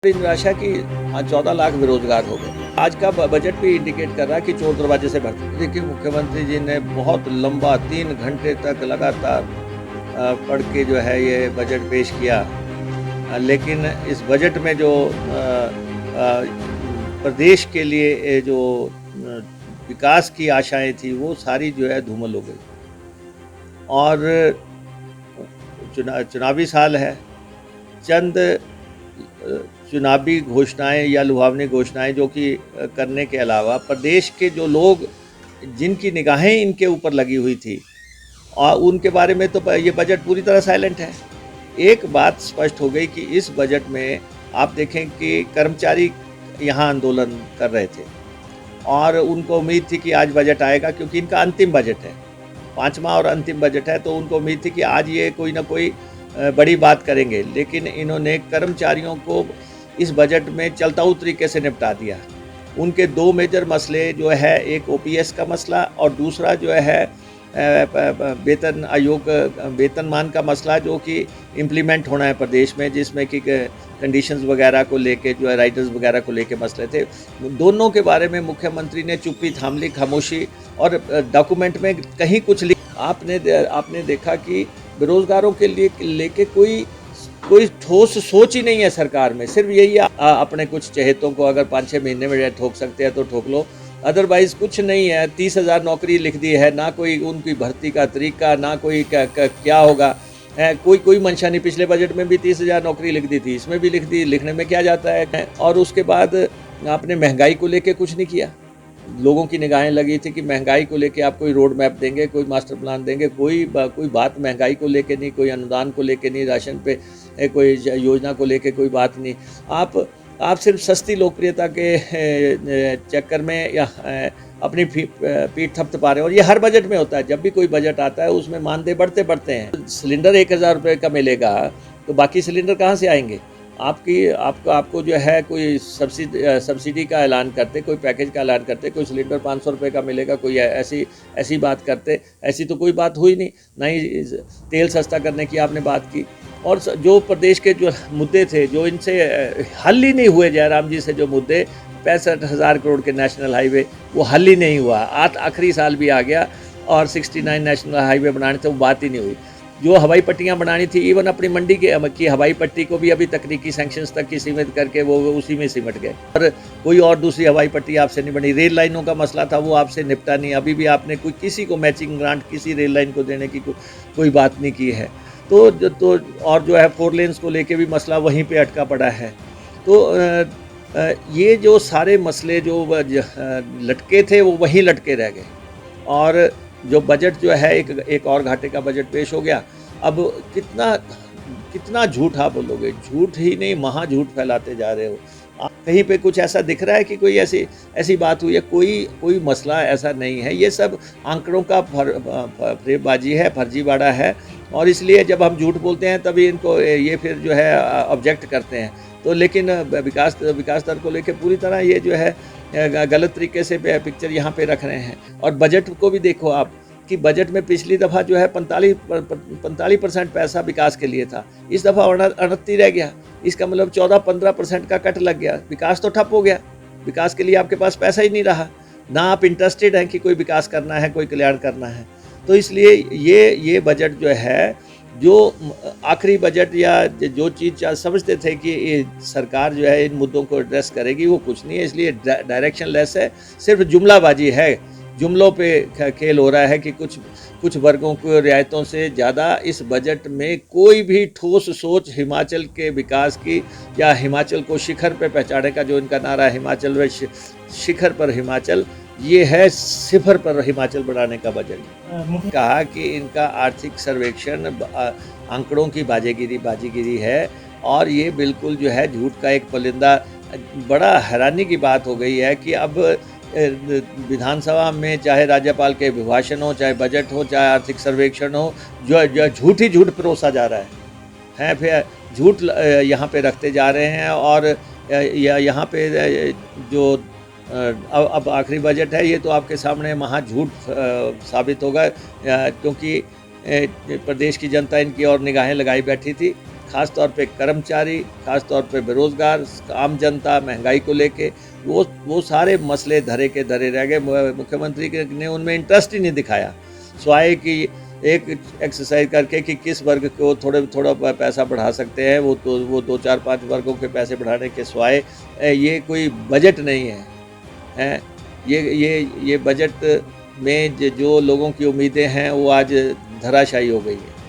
बड़ी निराशा कि 14 लाख बेरोजगार हो गए। आज का बजट भी इंडिकेट कर रहा है कि चोर दरवाजे से भर्ती। देखिए, मुख्यमंत्री जी ने बहुत लंबा 3 घंटे तक लगातार पढ़ के जो है ये बजट पेश किया। लेकिन इस बजट में जो प्रदेश के लिए जो विकास की आशाएं थी वो सारी जो है धूमिल हो गई। और चुनावी साल है। चंद चुनावी घोषणाएं या लुभावनी घोषणाएं जो कि करने के अलावा प्रदेश के जो लोग जिनकी निगाहें इनके ऊपर लगी हुई थी और उनके बारे में तो ये बजट पूरी तरह साइलेंट है। एक बात स्पष्ट हो गई कि इस बजट में आप देखें कि कर्मचारी यहाँ आंदोलन कर रहे थे और उनको उम्मीद थी कि आज बजट आएगा, क्योंकि इनका अंतिम बजट है, 5वां और अंतिम बजट है, तो उनको उम्मीद थी कि आज ये कोई ना कोई बड़ी बात करेंगे। लेकिन इन्होंने कर्मचारियों को इस बजट में चलताऊ तरीके से निपटा दिया। उनके 2 मेजर मसले जो है, एक ओपीएस का मसला और दूसरा जो है वेतन आयोग वेतनमान का मसला, जो कि इम्प्लीमेंट होना है प्रदेश में, जिसमें कि कंडीशंस वगैरह को लेके जो है राइटर्स वगैरह को लेके मसले थे। दोनों के बारे में मुख्यमंत्री ने चुप्पी थाम ली, खामोशी, और डॉक्यूमेंट में कहीं कुछ आपने देखा कि बेरोजगारों के लिए लेके कोई ठोस सोच ही नहीं है सरकार में। सिर्फ यही अपने कुछ चहेतों को अगर 5-6 महीने में ठोक सकते हैं तो ठोक लो, अदरवाइज कुछ नहीं है। 30,000 नौकरी लिख दी है, ना कोई उनकी भर्ती का तरीका, ना कोई क्या होगा, कोई मंशा नहीं। पिछले बजट में भी 30,000 नौकरी लिख दी थी, इसमें भी लिख दी, लिखने में क्या जाता है। और उसके बाद आपने महंगाई को लेके कुछ नहीं किया। लोगों की निगाहें लगी थी कि महंगाई को लेके आप कोई रोड मैप देंगे, कोई मास्टर प्लान देंगे, कोई बात महंगाई को लेके नहीं, कोई अनुदान को लेके नहीं, राशन पे कोई योजना को लेके कोई बात नहीं। आप सिर्फ सस्ती लोकप्रियता के चक्कर में या अपनी पीठ थपथपा रहे हैं। और ये हर बजट में होता है, जब भी कोई बजट आता है उसमें मानदेय बढ़ते हैं। सिलेंडर 1,000 रुपये का मिलेगा तो बाकी सिलेंडर कहाँ से आएंगे? आपको जो है कोई सब्सिडी का ऐलान करते, कोई पैकेज का ऐलान करते, कोई सिलेंडर 500 रुपये का मिलेगा, कोई ऐसी बात करते। ऐसी तो कोई बात हुई नहीं। ना ही तेल सस्ता करने की आपने बात की। और जो प्रदेश के जो मुद्दे थे, जो इनसे हल ही नहीं हुए, जयराम जी से जो मुद्दे, 65,000 करोड़ के नेशनल हाईवे, वो हल ही नहीं हुआ। आखिरी साल भी आ गया और 69 नेशनल हाईवे बनाने थे, वो बात ही नहीं हुई। जो हवाई पट्टियाँ बनानी थी, इवन अपनी मंडी की हवाई पट्टी को भी अभी तकनीकी सैंक्शंस तक की सीमित करके वो उसी में सिमट गए। और कोई और दूसरी हवाई पट्टी आपसे नहीं बनी। रेल लाइनों का मसला था, वो आपसे निपटा नहीं। अभी भी आपने किसी को मैचिंग ग्रांट किसी रेल लाइन को देने की कोई बात नहीं की है। तो और जो है 4 लेन्स को लेके भी मसला वहीं पे अटका पड़ा है। तो ये जो सारे मसले जो लटके थे वो वहीं लटके रह गए। और जो बजट जो है एक और घाटे का बजट पेश हो गया। अब कितना झूठ आप बोलोगे? झूठ ही नहीं, महा झूठ फैलाते जा रहे हो। कहीं पे कुछ ऐसा दिख रहा है कि कोई ऐसी बात हुई है? कोई मसला ऐसा नहीं है। ये सब आंकड़ों का फरेबबाजी है, फर्जीवाड़ा है। और इसलिए जब हम झूठ बोलते हैं तभी इनको ये फिर जो है ऑब्जेक्ट करते हैं। तो लेकिन विकास दर को लेकर पूरी तरह ये जो है गलत तरीके से पिक्चर यहाँ पे रख रहे हैं। और बजट को भी देखो आप कि बजट में पिछली दफ़ा जो है 45% पैसा विकास के लिए था, इस दफ़ा 29 रह गया। इसका मतलब 14-15% का कट लग गया। विकास तो ठप हो गया। विकास के लिए आपके पास पैसा ही नहीं रहा, ना आप इंटरेस्टेड हैं कि कोई विकास करना है, कोई कल्याण करना है। तो इसलिए ये बजट जो है, जो आखिरी बजट या जो चीज़ समझते थे कि ये सरकार जो है इन मुद्दों को एड्रेस करेगी, वो कुछ नहीं है। इसलिए डायरेक्शन लेस है, सिर्फ जुमलाबाजी है। जुमलों पे खेल हो रहा है कि कुछ वर्गों को रियायतों से ज़्यादा इस बजट में कोई भी ठोस सोच हिमाचल के विकास की या हिमाचल को शिखर पे पहुंचाने का जो इनका नारा है, हिमाचल व शिखर पर हिमाचल, ये है सिफर पर हिमाचल बढ़ाने का बजट। कहा कि इनका आर्थिक सर्वेक्षण आंकड़ों की बाजीगिरी है और ये बिल्कुल जो है झूठ का एक पलिंदा। बड़ा हैरानी की बात हो गई है कि अब विधानसभा में चाहे राज्यपाल के अभिभाषण हो, चाहे बजट हो, चाहे आर्थिक सर्वेक्षण हो, जो झूठ ही झूठ परोसा जा रहा है। फिर झूठ यहाँ पे रखते जा रहे हैं। और यहाँ पे जो अब आखिरी बजट है, ये तो आपके सामने महा झूठ साबित होगा, क्योंकि प्रदेश की जनता इनकी और निगाहें लगाई बैठी थी। ख़ास तौर पे कर्मचारी, ख़ास तौर पे बेरोज़गार, आम जनता, महंगाई को लेके वो सारे मसले धरे के धरे रह गए। मुख्यमंत्री ने उनमें इंटरेस्ट ही नहीं दिखाया। स्वाय की एक एक्सरसाइज करके कि किस वर्ग को थोड़ा पैसा बढ़ा सकते हैं, वो 2, 4, 5 वर्गों के पैसे बढ़ाने के सिवाय ये कोई बजट नहीं है, हैं? ये बजट में जो लोगों की उम्मीदें हैं, वो आज धराशायी हो गई हैं।